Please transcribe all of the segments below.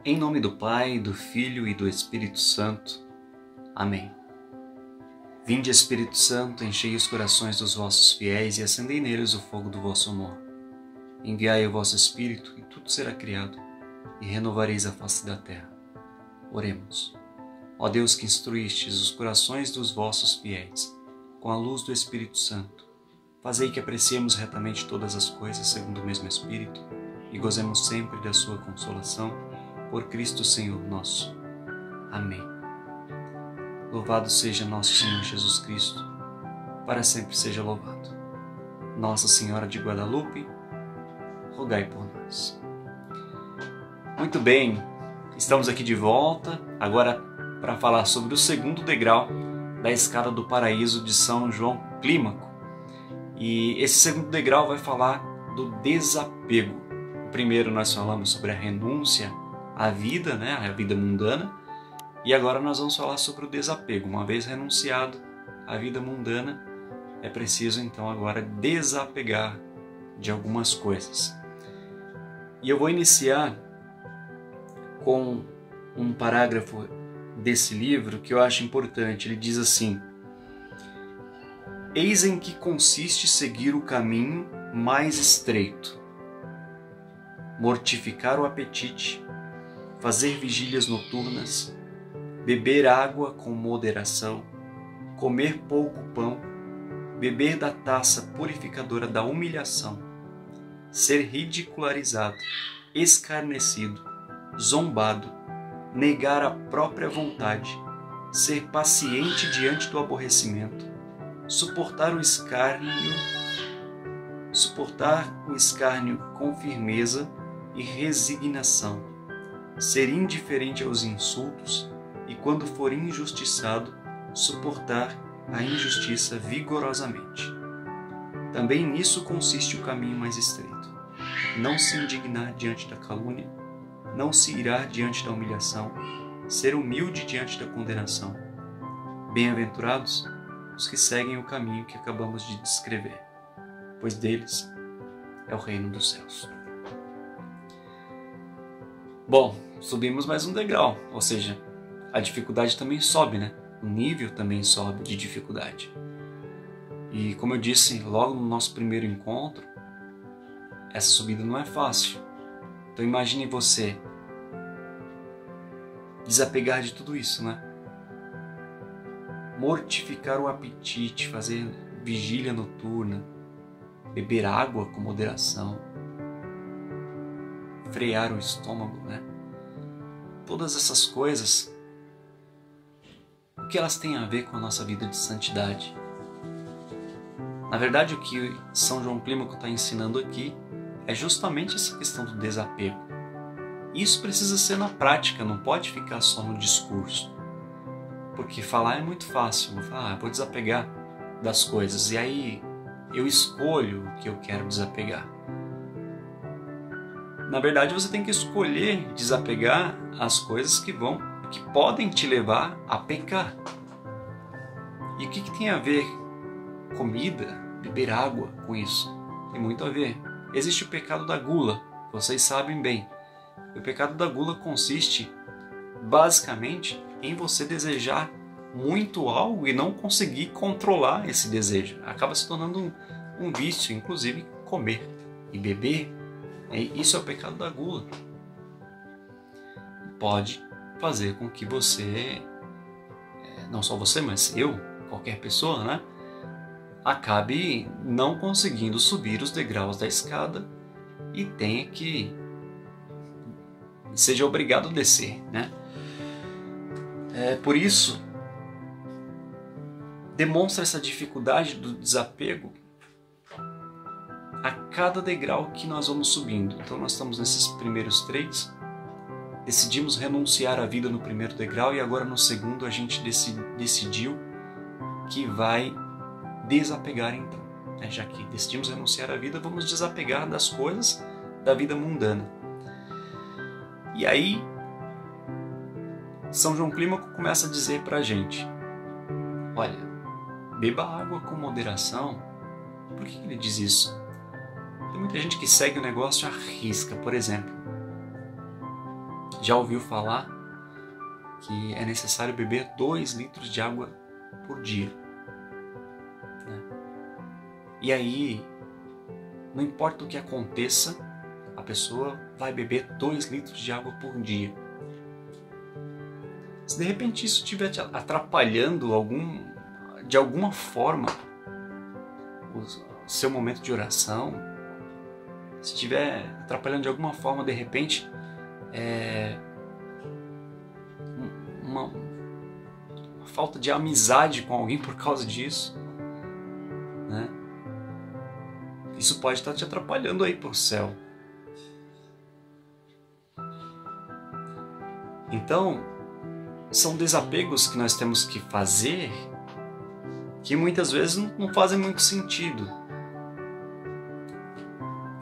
Em nome do Pai, do Filho e do Espírito Santo. Amém. Vinde, Espírito Santo, enchei os corações dos vossos fiéis e acendei neles o fogo do vosso amor. Enviai o vosso Espírito e tudo será criado, e renovareis a face da terra. Oremos. Ó Deus, que instruístes os corações dos vossos fiéis, com a luz do Espírito Santo, fazei que apreciemos retamente todas as coisas segundo o mesmo Espírito e gozemos sempre da sua consolação, por Cristo Senhor nosso. Amém. Louvado seja nosso Senhor Jesus Cristo, para sempre seja louvado. Nossa Senhora de Guadalupe, rogai por nós. Muito bem, estamos aqui de volta, agora para falar sobre o segundo degrau da escada do paraíso de São João Clímaco. E esse segundo degrau vai falar do desapego. O primeiro nós falamos sobre a renúncia à vida, a vida mundana, e agora nós vamos falar sobre o desapego. Uma vez renunciado à vida mundana, é preciso então agora desapegar de algumas coisas. E eu vou iniciar com um parágrafo desse livro que eu acho importante. Ele diz assim: eis em que consiste seguir o caminho mais estreito: mortificar o apetite, fazer vigílias noturnas, beber água com moderação, comer pouco pão, beber da taça purificadora da humilhação, ser ridicularizado, escarnecido, zombado, negar a própria vontade, ser paciente diante do aborrecimento, suportar o escárnio com firmeza e resignação, ser indiferente aos insultos e, quando for injustiçado, suportar a injustiça vigorosamente. Também nisso consiste o caminho mais estreito: não se indignar diante da calúnia, não se irar diante da humilhação, ser humilde diante da condenação. Bem-aventurados os que seguem o caminho que acabamos de descrever, pois deles é o reino dos céus. Bom, subimos mais um degrau, ou seja, a dificuldade também sobe, O nível também sobe de dificuldade. E como eu disse logo no nosso primeiro encontro, essa subida não é fácil. Então imagine você desapegar de tudo isso, Mortificar o apetite, fazer vigília noturna, beber água com moderação, frear o estômago, Todas essas coisas, o que elas têm a ver com a nossa vida de santidade? Na verdade, o que São João Clímaco está ensinando aqui é justamente essa questão do desapego. Isso precisa ser na prática, não pode ficar só no discurso. Porque falar é muito fácil, vou desapegar das coisas, e aí eu escolho o que eu quero desapegar. Na verdade, você tem que escolher desapegar as coisas que podem te levar a pecar. E o que tem a ver comida, beber água com isso? Tem muito a ver. Existe o pecado da gula, vocês sabem bem. O pecado da gula consiste, basicamente, em você desejar muito algo e não conseguir controlar esse desejo. Acaba se tornando um vício, inclusive comer e beber. Isso é o pecado da gula. Pode fazer com que você, não só você, mas eu, qualquer pessoa, acabe não conseguindo subir os degraus da escada e tenha que seja obrigado a descer, Por isso, demonstra essa dificuldade do desapego a cada degrau que nós vamos subindo. Então nós estamos nesses primeiros 3, decidimos renunciar à vida no primeiro degrau e agora no segundo a gente decidiu que vai desapegar então. Já que decidimos renunciar à vida, vamos desapegar das coisas da vida mundana. E aí, São João Clímaco começa a dizer para a gente: olha, beba água com moderação. Por que ele diz isso? Tem muita gente que segue o negócio à risca. Por exemplo, já ouviu falar que é necessário beber 2 litros de água por dia, né? E aí, não importa o que aconteça, a pessoa vai beber 2 litros de água por dia. Se de repente isso estiver te atrapalhando de alguma forma o seu momento de oração, se estiver atrapalhando de alguma forma, de repente, uma falta de amizade com alguém por causa disso, né? Isso pode estar te atrapalhando aí pro céu. Então, são desapegos que nós temos que fazer que muitas vezes não fazem muito sentido.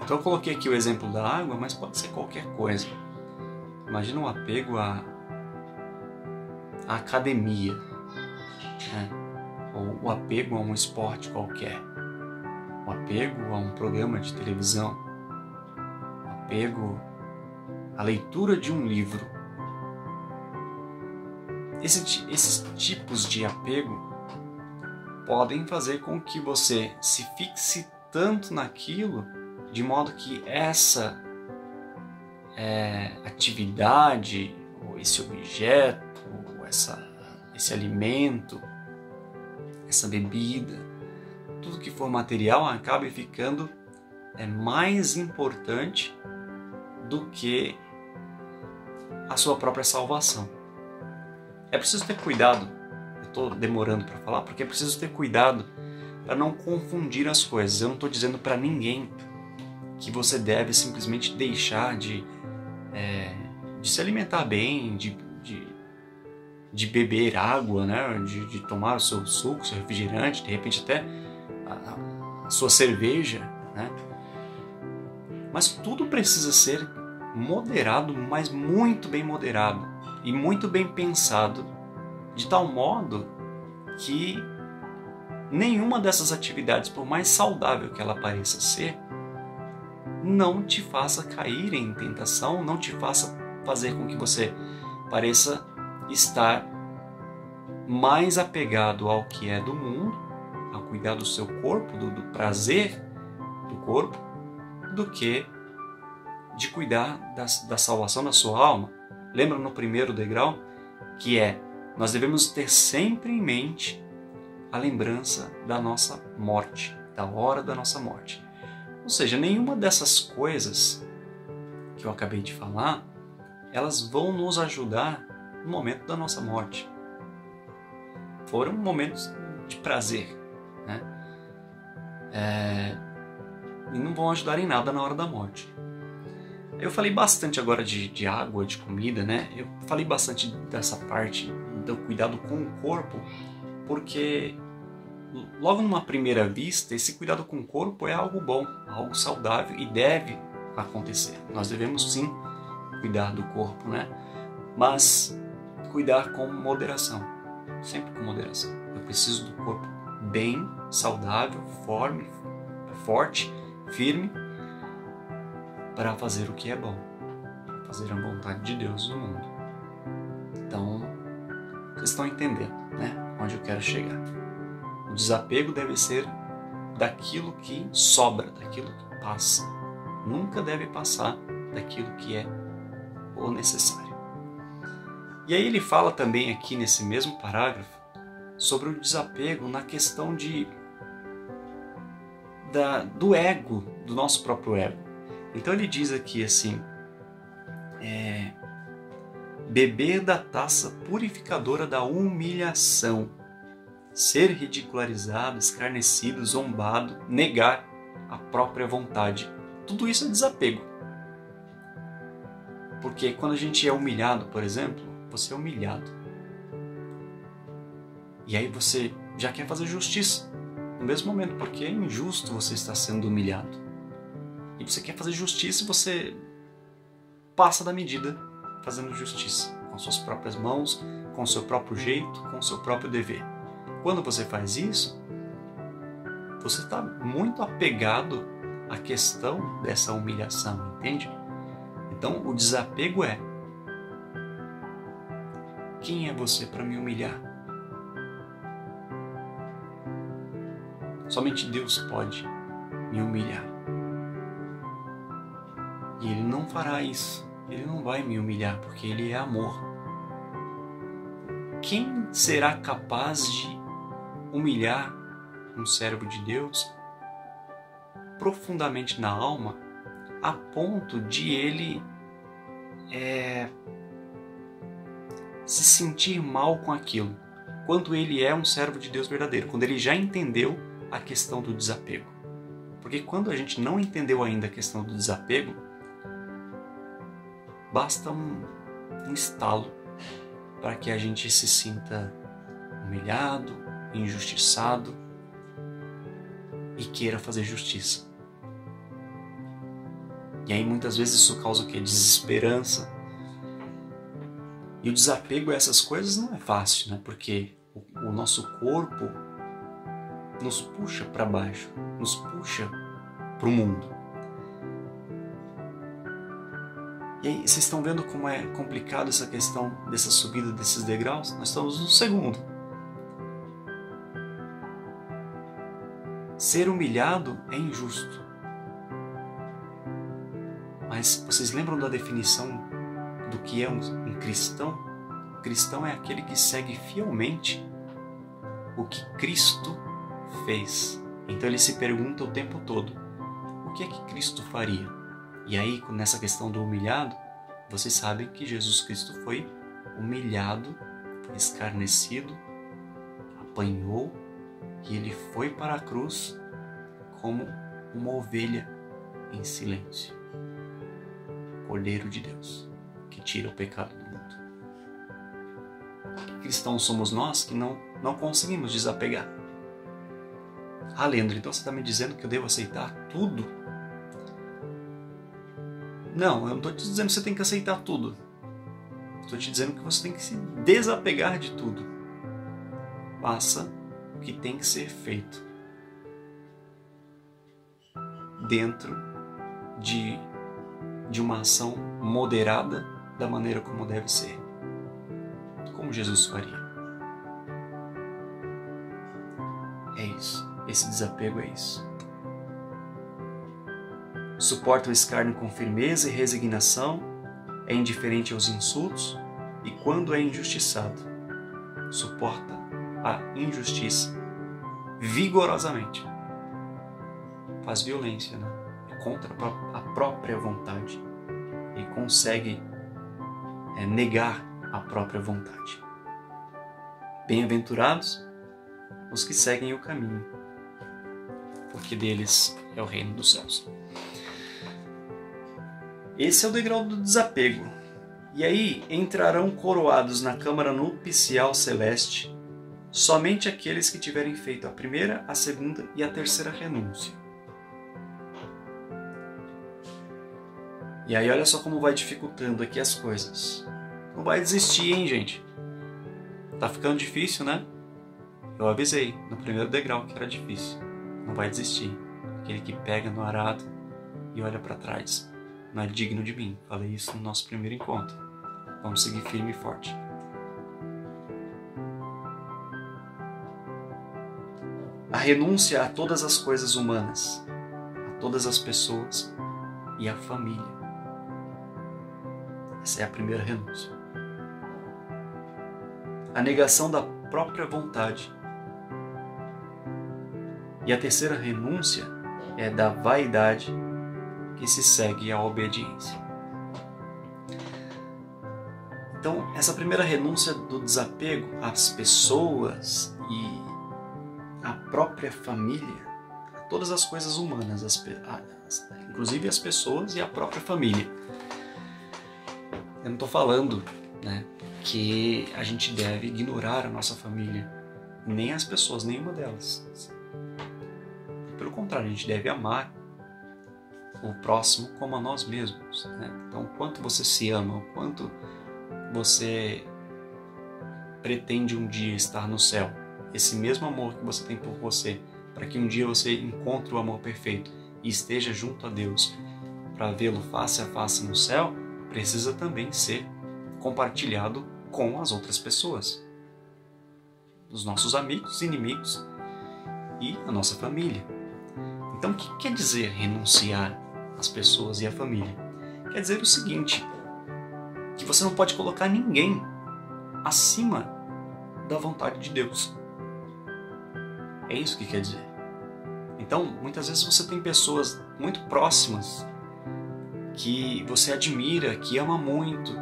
Então eu coloquei aqui o exemplo da água, mas pode ser qualquer coisa. Imagina um apego à academia, né? Ou o apego a um esporte qualquer, o apego a um programa de televisão, o apego à leitura de um livro. Esses tipos de apego podem fazer com que você se fixe tanto naquilo, de modo que essa atividade, ou esse objeto, ou esse alimento, essa bebida, tudo que for material acabe ficando mais importante do que a sua própria salvação. É preciso ter cuidado, eu estou demorando para falar, porque é preciso ter cuidado para não confundir as coisas. Eu não estou dizendo para ninguém que você deve simplesmente deixar de se alimentar bem, de beber água, né? de tomar o seu suco, seu refrigerante, de repente até a sua cerveja, né? Mas tudo precisa ser moderado, mas muito bem moderado e muito bem pensado, de tal modo que nenhuma dessas atividades, por mais saudável que ela pareça ser, não te faça cair em tentação, não te faça fazer com que você pareça estar mais apegado ao que é do mundo, a cuidar do seu corpo, do prazer do corpo, do que de cuidar da salvação da sua alma. Lembra no primeiro degrau que nós devemos ter sempre em mente a lembrança da nossa morte, da hora da nossa morte. Ou seja, nenhuma dessas coisas que eu acabei de falar, elas vão nos ajudar no momento da nossa morte. Foram momentos de prazer, né? E não vão ajudar em nada na hora da morte. Eu falei bastante agora de água, de comida, né? Eu falei bastante dessa parte do cuidado com o corpo, porque logo numa primeira vista, esse cuidado com o corpo é algo bom, algo saudável e deve acontecer. Nós devemos sim cuidar do corpo, né? Mas cuidar com moderação, sempre com moderação. Eu preciso do corpo bem, saudável, forte, firme, para fazer o que é bom, fazer a vontade de Deus no mundo. Então, vocês estão entendendo, né? Onde eu quero chegar. O desapego deve ser daquilo que sobra, daquilo que passa. Nunca deve passar daquilo que é o necessário. E aí ele fala também aqui nesse mesmo parágrafo sobre o desapego na questão do ego, do nosso próprio ego. Então ele diz aqui assim, beber da taça purificadora da humilhação, ser ridicularizado, escarnecido, zombado, negar a própria vontade. Tudo isso é desapego. Porque quando a gente é humilhado, por exemplo, você é humilhado. E aí você já quer fazer justiça no mesmo momento, porque é injusto você estar sendo humilhado. E você quer fazer justiça e você passa da medida fazendo justiça, com suas próprias mãos, com o seu próprio jeito, com o seu próprio dever. Quando você faz isso, você está muito apegado à questão dessa humilhação, entende? Então o desapego Quem é você para me humilhar? Somente Deus pode me humilhar. E Ele não fará isso. Ele não vai me humilhar, porque Ele é amor. Quem será capaz de humilhar um servo de Deus profundamente na alma, a ponto de ele se sentir mal com aquilo, quando ele é um servo de Deus verdadeiro, quando ele já entendeu a questão do desapego? Porque quando a gente não entendeu ainda a questão do desapego, basta um estalo para que a gente se sinta humilhado, injustiçado e queira fazer justiça. E aí muitas vezes isso causa o quê? Desesperança. E o desapego a essas coisas não é fácil, né? Porque o nosso corpo nos puxa para baixo, nos puxa para o mundo. E aí, vocês estão vendo como é complicado essa questão dessa subida desses degraus? Nós estamos no segundo. Ser humilhado é injusto. Mas vocês lembram da definição do que é um cristão? O cristão é aquele que segue fielmente o que Cristo fez. Então ele se pergunta o tempo todo: o que é que Cristo faria? E aí, nessa questão do humilhado, vocês sabem que Jesus Cristo foi humilhado, escarnecido, apanhou, e ele foi para a cruz como uma ovelha em silêncio. Cordeiro de Deus, que tira o pecado do mundo. Cristãos somos nós que não conseguimos desapegar. Ah, Leandro, então você está me dizendo que eu devo aceitar tudo? Não, eu não estou te dizendo que você tem que aceitar tudo. Estou te dizendo que você tem que se desapegar de tudo. Faça o que tem que ser feito dentro de uma ação moderada da maneira como deve ser. Como Jesus faria. É isso. Esse desapego é isso. Suporta o escárnio com firmeza e resignação, é indiferente aos insultos e, quando é injustiçado, suporta a injustiça vigorosamente. Faz violência, né? É contra a própria vontade e consegue negar a própria vontade. Bem-aventurados os que seguem o caminho, porque deles é o reino dos céus. Esse é o degrau do desapego. E aí entrarão coroados na câmara nupcial celeste somente aqueles que tiverem feito a primeira, a segunda e a terceira renúncia. E aí olha só como vai dificultando aqui as coisas. Não vai desistir, hein, gente? Tá ficando difícil, né? Eu avisei no primeiro degrau que era difícil. Não vai desistir. Aquele que pega no arado e olha para trás não é digno de mim. Falei isso no nosso primeiro encontro. Vamos seguir firme e forte. A renúncia a todas as coisas humanas, a todas as pessoas e a família. Essa é a primeira renúncia. A negação da própria vontade. E a terceira renúncia é da vaidade que se segue à obediência. Então, essa primeira renúncia do desapego às pessoas e à própria família, a todas as coisas humanas, inclusive as pessoas e a própria família. Eu não estou falando, né, que a gente deve ignorar a nossa família, nem as pessoas, nenhuma delas. Pelo contrário, a gente deve amar o próximo como a nós mesmos, né? Então, o quanto você se ama, o quanto você pretende um dia estar no céu, esse mesmo amor que você tem por você, para que um dia você encontre o amor perfeito e esteja junto a Deus, para vê-lo face a face no céu, precisa também ser compartilhado com as outras pessoas, os nossos amigos, inimigos e a nossa família. Então, o que quer dizer renunciar às pessoas e à família? Quer dizer o seguinte, que você não pode colocar ninguém acima da vontade de Deus. É isso que quer dizer. Então, muitas vezes você tem pessoas muito próximas que você admira, que ama muito,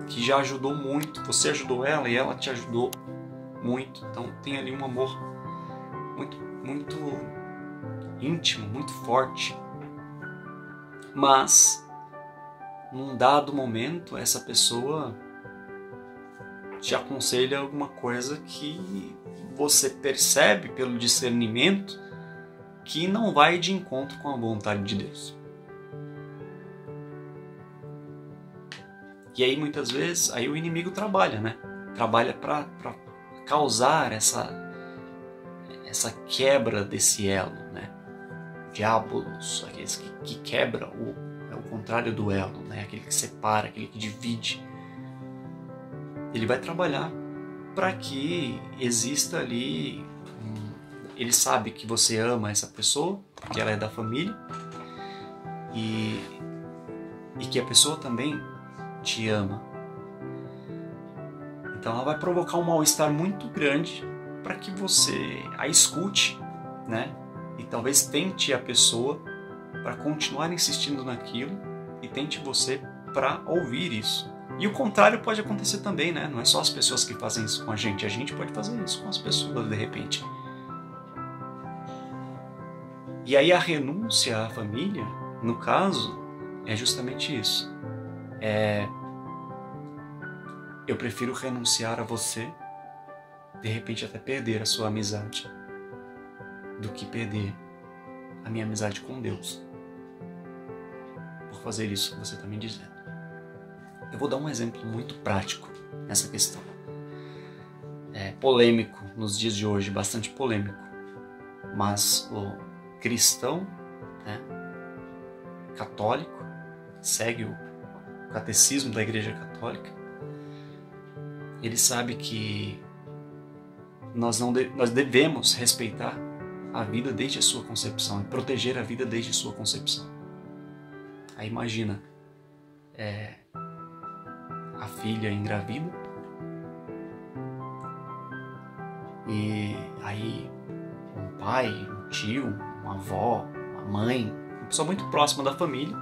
que já ajudou muito. Você ajudou ela e ela te ajudou muito. Então, tem ali um amor muito íntimo, muito forte. Mas, num dado momento, essa pessoa te aconselha alguma coisa que você percebe pelo discernimento que não vai de encontro com a vontade de Deus. E aí muitas vezes aí o inimigo trabalha, né? Trabalha para causar essa quebra desse elo, né? Diabolos, aqueles que quebra é o contrário do elo, né? Aquele que separa, aquele que divide. Ele vai trabalhar para que exista ali, ele sabe que você ama essa pessoa, que ela é da família, e que a pessoa também te ama. Então ela vai provocar um mal-estar muito grande para que você a escute, né? E talvez tente a pessoa para continuar insistindo naquilo e tente você para ouvir isso. E o contrário pode acontecer também, né? Não é só as pessoas que fazem isso com a gente pode fazer isso com as pessoas de repente. E aí a renúncia à família, no caso, é justamente isso. Eu prefiro renunciar a você, de repente até perder a sua amizade, do que perder a minha amizade com Deus, por fazer isso que você está me dizendo. Eu vou dar um exemplo muito prático nessa questão. É polêmico nos dias de hoje, bastante polêmico. Mas o cristão, né, católico, segue o catecismo da Igreja Católica, ele sabe que nós devemos respeitar a vida desde a sua concepção e proteger a vida desde a sua concepção. Aí imagina, a filha engravida e aí um pai, um tio, uma avó, uma mãe, uma pessoa muito próxima da família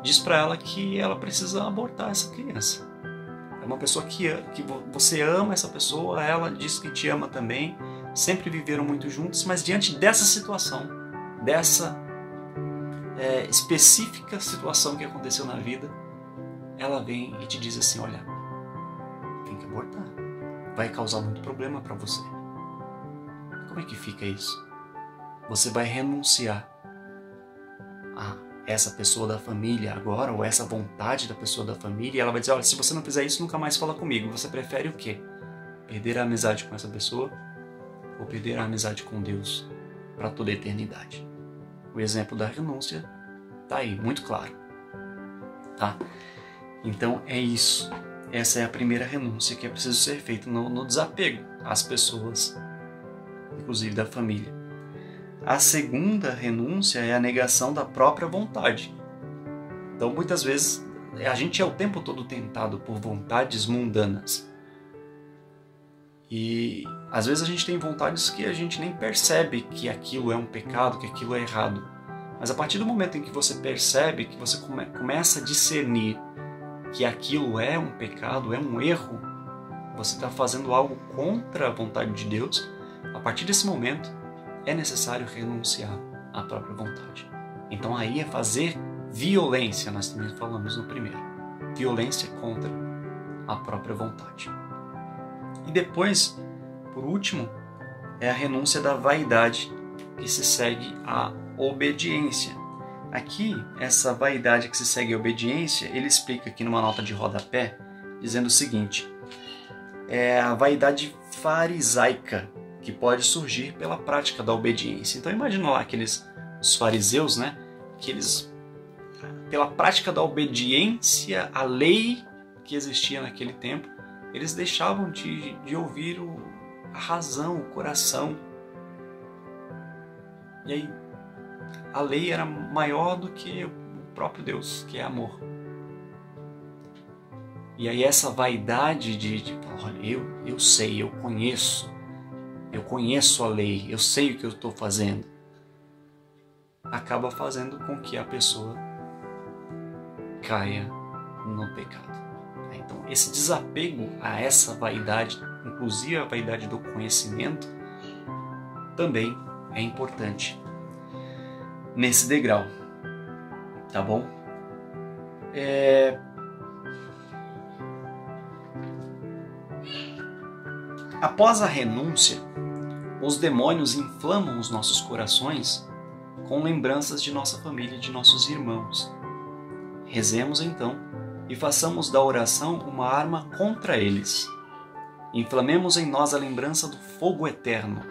diz para ela que ela precisa abortar essa criança. É uma pessoa que você ama essa pessoa, ela diz que te ama também, sempre viveram muito juntos, mas diante dessa situação, dessa específica situação que aconteceu na vida, ela vem e te diz assim, olha, tem que abortar, vai causar muito problema para você. Como é que fica isso? Você vai renunciar a essa pessoa da família agora, ou essa vontade da pessoa da família, e ela vai dizer, olha, se você não fizer isso, nunca mais fala comigo. Você prefere o quê? Perder a amizade com essa pessoa ou perder a amizade com Deus para toda a eternidade? O exemplo da renúncia está aí, muito claro. Tá? Então é isso. Essa é a primeira renúncia que é preciso ser feita no desapego às pessoas, inclusive da família. A segunda renúncia é a negação da própria vontade. Então, muitas vezes, a gente é o tempo todo tentado por vontades mundanas. E, às vezes, a gente tem vontades que a gente nem percebe que aquilo é um pecado, que aquilo é errado. Mas, a partir do momento em que você percebe, que você começa a discernir que aquilo é um pecado, é um erro, você está fazendo algo contra a vontade de Deus, a partir desse momento, é necessário renunciar à própria vontade. Então aí é fazer violência, nós também falamos no primeiro. Violência contra a própria vontade. E depois, por último, é a renúncia da vaidade, que se segue à obediência. Aqui, essa vaidade que se segue à obediência, ele explica aqui numa nota de rodapé, dizendo o seguinte, é a vaidade farisaica, que pode surgir pela prática da obediência. Então imagina lá os fariseus, né? Que eles, pela prática da obediência à lei, que existia naquele tempo, eles deixavam de ouvir a razão, o coração. E aí a lei era maior do que o próprio Deus, que é amor. E aí essa vaidade de olha, eu sei, eu conheço a lei, eu sei o que eu estou fazendo, acaba fazendo com que a pessoa caia no pecado. Então esse desapego a essa vaidade, inclusive a vaidade do conhecimento, também é importante nesse degrau, tá bom? Após a renúncia, os demônios inflamam os nossos corações com lembranças de nossa família e de nossos irmãos. Rezemos então e façamos da oração uma arma contra eles. Inflamemos em nós a lembrança do fogo eterno.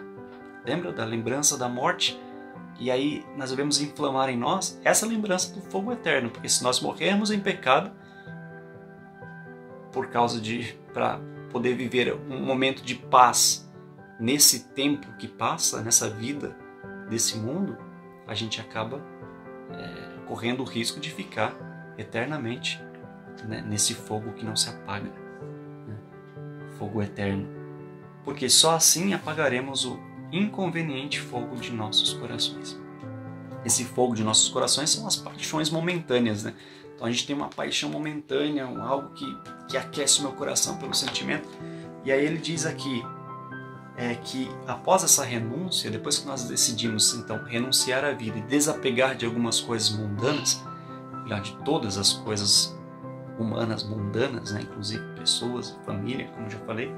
Lembra da lembrança da morte? E aí nós devemos inflamar em nós essa lembrança do fogo eterno, porque se nós morrermos em pecado, para poder viver um momento de paz nesse tempo que passa, nessa vida desse mundo, a gente acaba correndo o risco de ficar eternamente, né, nesse fogo que não se apaga, né? Fogo eterno. Porque só assim apagaremos o inconveniente fogo de nossos corações. Esse fogo de nossos corações são as paixões momentâneas, né? Então a gente tem uma paixão momentânea, algo que aquece o meu coração pelo sentimento. E aí ele diz aqui que após essa renúncia, depois que nós decidimos então renunciar à vida e desapegar de algumas coisas mundanas, de todas as coisas humanas mundanas, né? Inclusive pessoas, família, como já falei,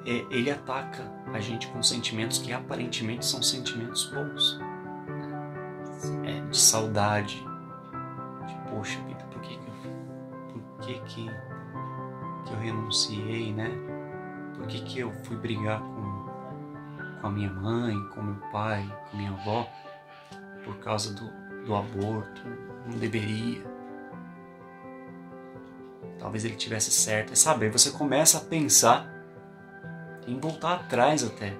ele ataca a gente com sentimentos que aparentemente são sentimentos bons, de saudade, de poxa vida, por que eu renunciei, né? Por que eu fui brigar com a minha mãe, com meu pai, com minha avó, por causa do aborto? Não deveria. Talvez ele tivesse certo. Sabe, aí você começa a pensar em voltar atrás até.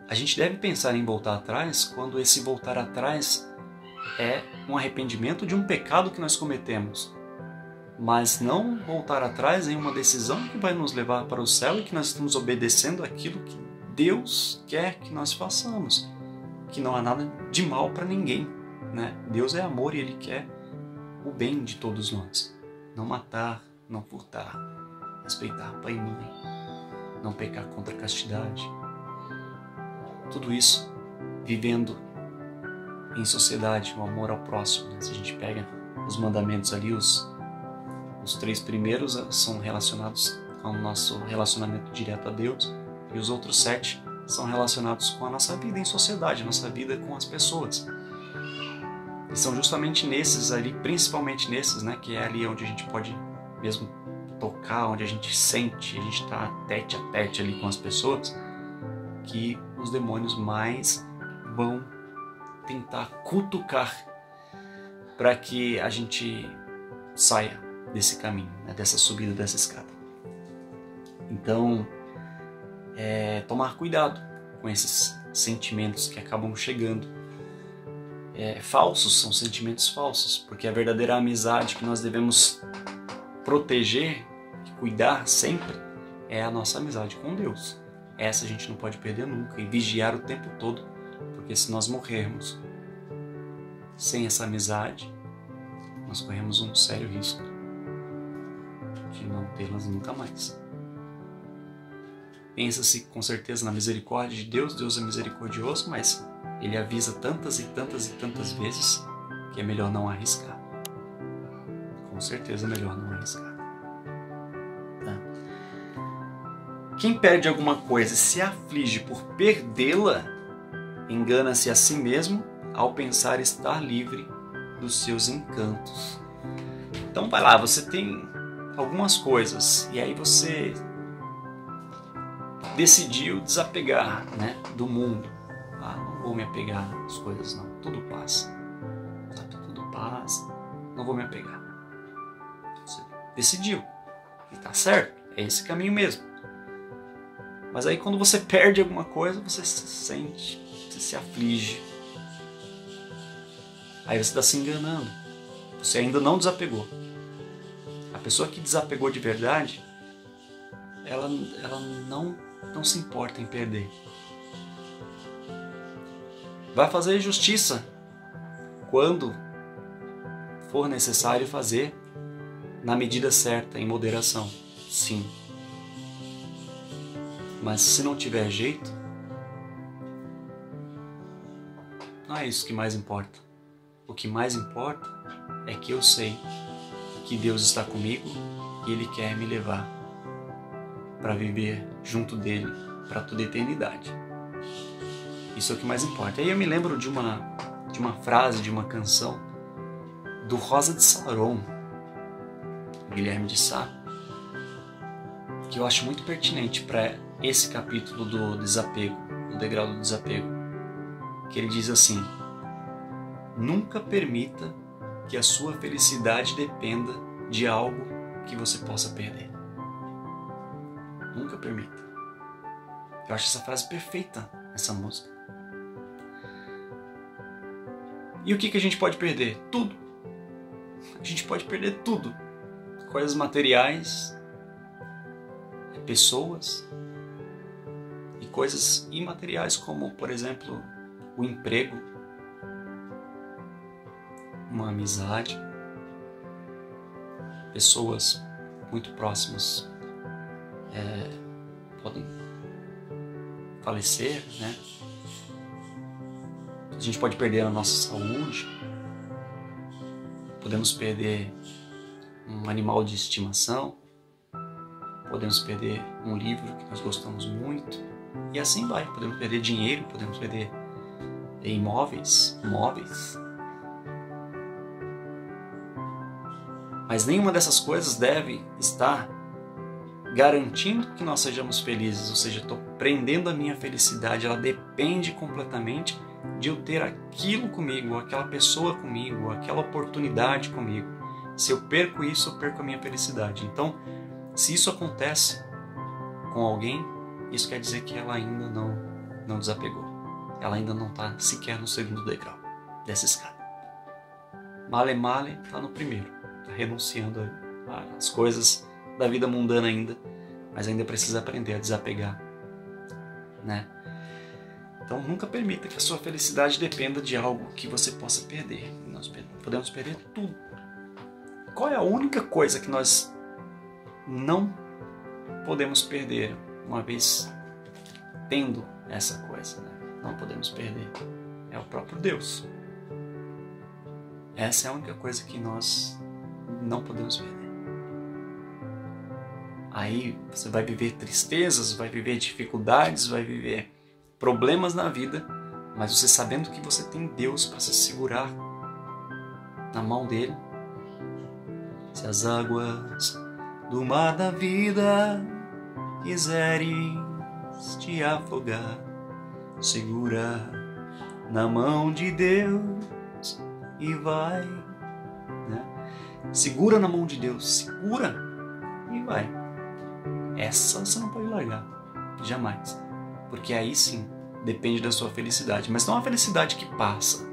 A gente deve pensar em voltar atrás quando esse voltar atrás é um arrependimento de um pecado que nós cometemos. Mas não voltar atrás em uma decisão que vai nos levar para o céu e que nós estamos obedecendo aquilo que Deus quer que nós façamos. Que não há nada de mal para ninguém, né? Deus é amor e Ele quer o bem de todos nós. Não matar, não furtar, respeitar pai e mãe, não pecar contra a castidade. Tudo isso vivendo em sociedade, o amor ao próximo, né? Se a gente pega os mandamentos ali, os 3 primeiros são relacionados ao nosso relacionamento direto a Deus e os outros 7 são relacionados com a nossa vida em sociedade, a nossa vida com as pessoas. E são justamente nesses ali, principalmente nesses, né, que é ali onde a gente pode mesmo tocar, onde a gente sente, a gente está tete a tete ali com as pessoas, que os demônios mais vão tentar cutucar para que a gente saia desse caminho, né, dessa subida dessa escada. Então, tomar cuidado com esses sentimentos que acabam chegando. Falsos, são sentimentos falsos, porque a verdadeira amizade que nós devemos proteger e cuidar sempre é a nossa amizade com Deus. Essa a gente não pode perder nunca e vigiar o tempo todo, porque se nós morrermos sem essa amizade, nós corremos um sério risco de não tê-las nunca mais. Pensa-se com certeza na misericórdia de Deus. Deus é misericordioso, mas Ele avisa tantas e tantas e tantas vezes que é melhor não arriscar. Com certeza é melhor não arriscar. Tá? Quem perde alguma coisa e se aflige por perdê-la, engana-se a si mesmo ao pensar estar livre dos seus encantos. Então vai lá, você tem algumas coisas e aí você decidiu desapegar, né, do mundo. Não vou me apegar às coisas não, tudo passa. Sabe? Tudo paz, não vou me apegar. Você decidiu, e tá certo, é esse caminho mesmo. Mas aí quando você perde alguma coisa, você se sente, você se aflige. Aí você está se enganando, você ainda não desapegou. A pessoa que desapegou de verdade, ela não se importa em perder. Vai fazer justiça quando for necessário fazer, na medida certa, em moderação, sim. Mas se não tiver jeito, não é isso que mais importa. O que mais importa é que eu sei que Deus está comigo e Ele quer me levar para viver junto dele para toda a eternidade. Isso é o que mais importa. Aí eu me lembro de uma frase, de uma canção do Rosa de Saron, Guilherme de Sá, que eu acho muito pertinente para esse capítulo do desapego, do degrau do desapego, que ele diz assim: nunca permita que a sua felicidade dependa de algo que você possa perder. Nunca permita. Eu acho essa frase perfeita nessa música. E o que a gente pode perder? Tudo. A gente pode perder tudo. Coisas materiais, pessoas e coisas imateriais como, por exemplo, o emprego, uma amizade, pessoas muito próximas podem falecer, né? A gente pode perder a nossa saúde, podemos perder um animal de estimação, podemos perder um livro que nós gostamos muito, e assim vai. Podemos perder dinheiro, podemos perder imóveis, móveis. Mas nenhuma dessas coisas deve estar garantindo que nós sejamos felizes, ou seja, estou prendendo a minha felicidade, ela depende completamente de eu ter aquilo comigo, aquela pessoa comigo, aquela oportunidade comigo. Se eu perco isso, eu perco a minha felicidade. Então, se isso acontece com alguém, isso quer dizer que ela ainda não desapegou. Ela ainda não está sequer no segundo degrau dessa escada. Male está no primeiro. Está renunciando às coisas da vida mundana ainda, mas ainda precisa aprender a desapegar, né? Então nunca permita que a sua felicidade dependa de algo que você possa perder. Nós podemos perder tudo. Qual é a única coisa que nós não podemos perder uma vez tendo essa coisa, né? Não podemos perder. É o próprio Deus. Essa é a única coisa que nós não podemos perder. Aí você vai viver tristezas, vai viver dificuldades, vai viver problemas na vida, mas você sabendo que você tem Deus para se segurar na mão dele. Se as águas do mar da vida quiseres te afogar, segura na mão de Deus e vai, né? Segura na mão de Deus, segura e vai. Essa você não pode largar, jamais, porque aí sim depende da sua felicidade, mas não a felicidade que passa,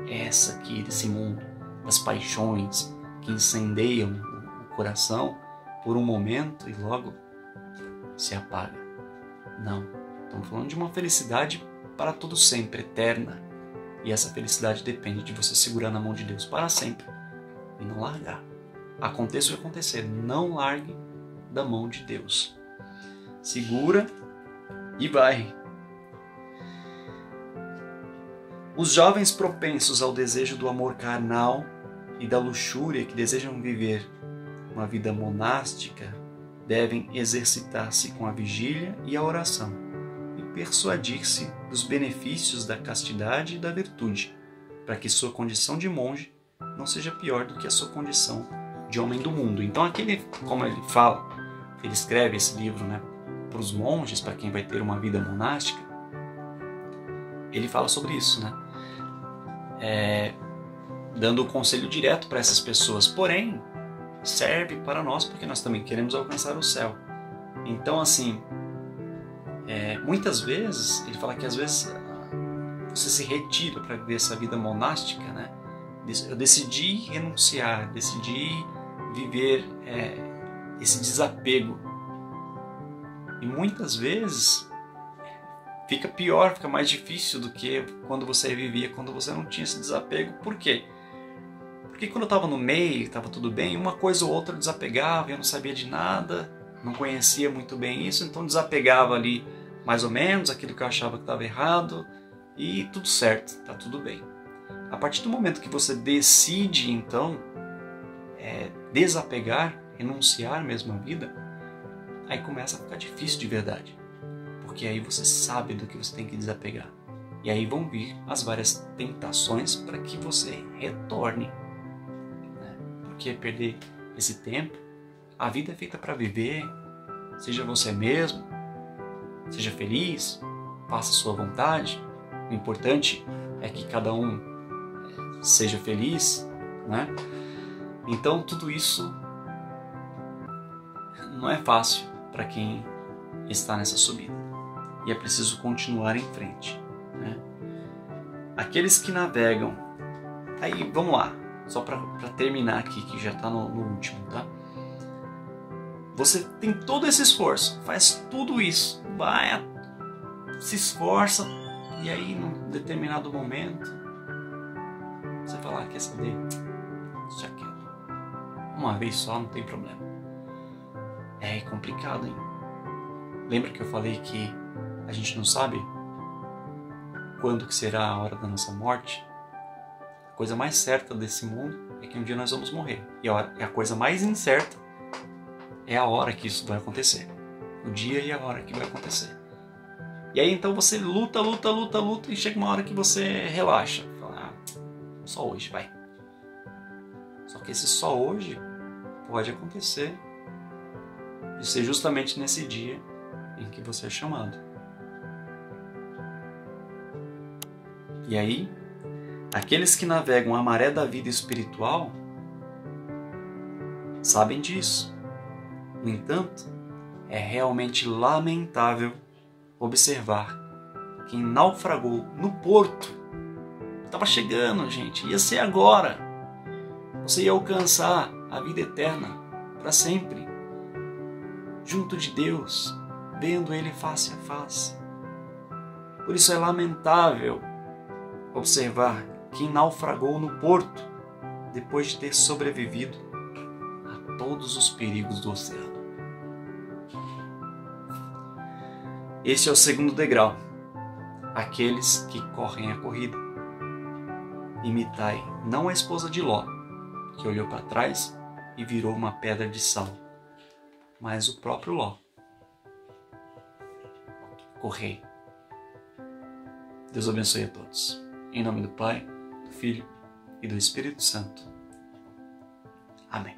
essa aqui desse mundo, das paixões que incendeiam o coração por um momento e logo se apaga. Não, estamos falando de uma felicidade para todo sempre, eterna. E essa felicidade depende de você segurar na mão de Deus para sempre e não largar. Aconteça o que acontecer, não largue da mão de Deus. Segura e vai. Os jovens propensos ao desejo do amor carnal e da luxúria, que desejam viver uma vida monástica, devem exercitar-se com a vigília e a oração e persuadir-se dos benefícios da castidade e da virtude, para que sua condição de monge não seja pior do que a sua condição de homem do mundo. Então aquele, como ele fala, ele escreve esse livro, né, para os monges, para quem vai ter uma vida monástica, ele fala sobre isso, né? dando o conselho direto para essas pessoas, porém serve para nós porque nós também queremos alcançar o céu. Então, assim, muitas vezes, ele fala que às vezes você se retira para viver essa vida monástica, né? Eu decidi renunciar, decidi viver esse desapego. E muitas vezes fica pior, fica mais difícil do que quando você vivia, quando você não tinha esse desapego. Por quê? Porque quando eu estava no meio, estava tudo bem, uma coisa ou outra eu desapegava, eu não sabia de nada, não conhecia muito bem isso, então desapegava ali mais ou menos aquilo que eu achava que estava errado e tudo certo, está tudo bem. A partir do momento que você decide, então, desapegar, renunciar mesmo à vida, aí começa a ficar difícil de verdade. Porque aí você sabe do que você tem que desapegar. E aí vão vir as várias tentações para que você retorne. Porque perder esse tempo, a vida é feita para viver, seja você mesmo, seja feliz, faça a sua vontade. O importante é que cada um seja feliz, né? Então tudo isso não é fácil para quem está nessa subida. E é preciso continuar em frente, né? Aqueles que navegam, aí vamos lá, só para terminar aqui, que já está no último, tá? Você tem todo esse esforço, faz tudo isso, vai, se esforça, e aí num determinado momento você fala, quer saber? Já quero. Uma vez só não tem problema. É complicado, hein? Lembra que eu falei que a gente não sabe quando que será a hora da nossa morte? A coisa mais certa desse mundo é que um dia nós vamos morrer. E a coisa mais incerta é a hora que isso vai acontecer. O dia e a hora que vai acontecer. E aí então você luta e chega uma hora que você relaxa. Fala, só hoje, vai. Só que esse só hoje pode acontecer de ser justamente nesse dia em que você é chamado. E aí, aqueles que navegam a maré da vida espiritual sabem disso. No entanto, é realmente lamentável observar quem naufragou no porto. Estava chegando, gente, ia ser agora. Você ia alcançar a vida eterna para sempre, junto de Deus, vendo Ele face a face. Por isso é lamentável observar quem naufragou no porto depois de ter sobrevivido a todos os perigos do oceano. Esse é o segundo degrau, aqueles que correm a corrida. Imitai não a esposa de Ló, que olhou para trás e virou uma pedra de sal, mas o próprio Ló. Correi. Deus abençoe a todos. Em nome do Pai, do Filho e do Espírito Santo. Amém.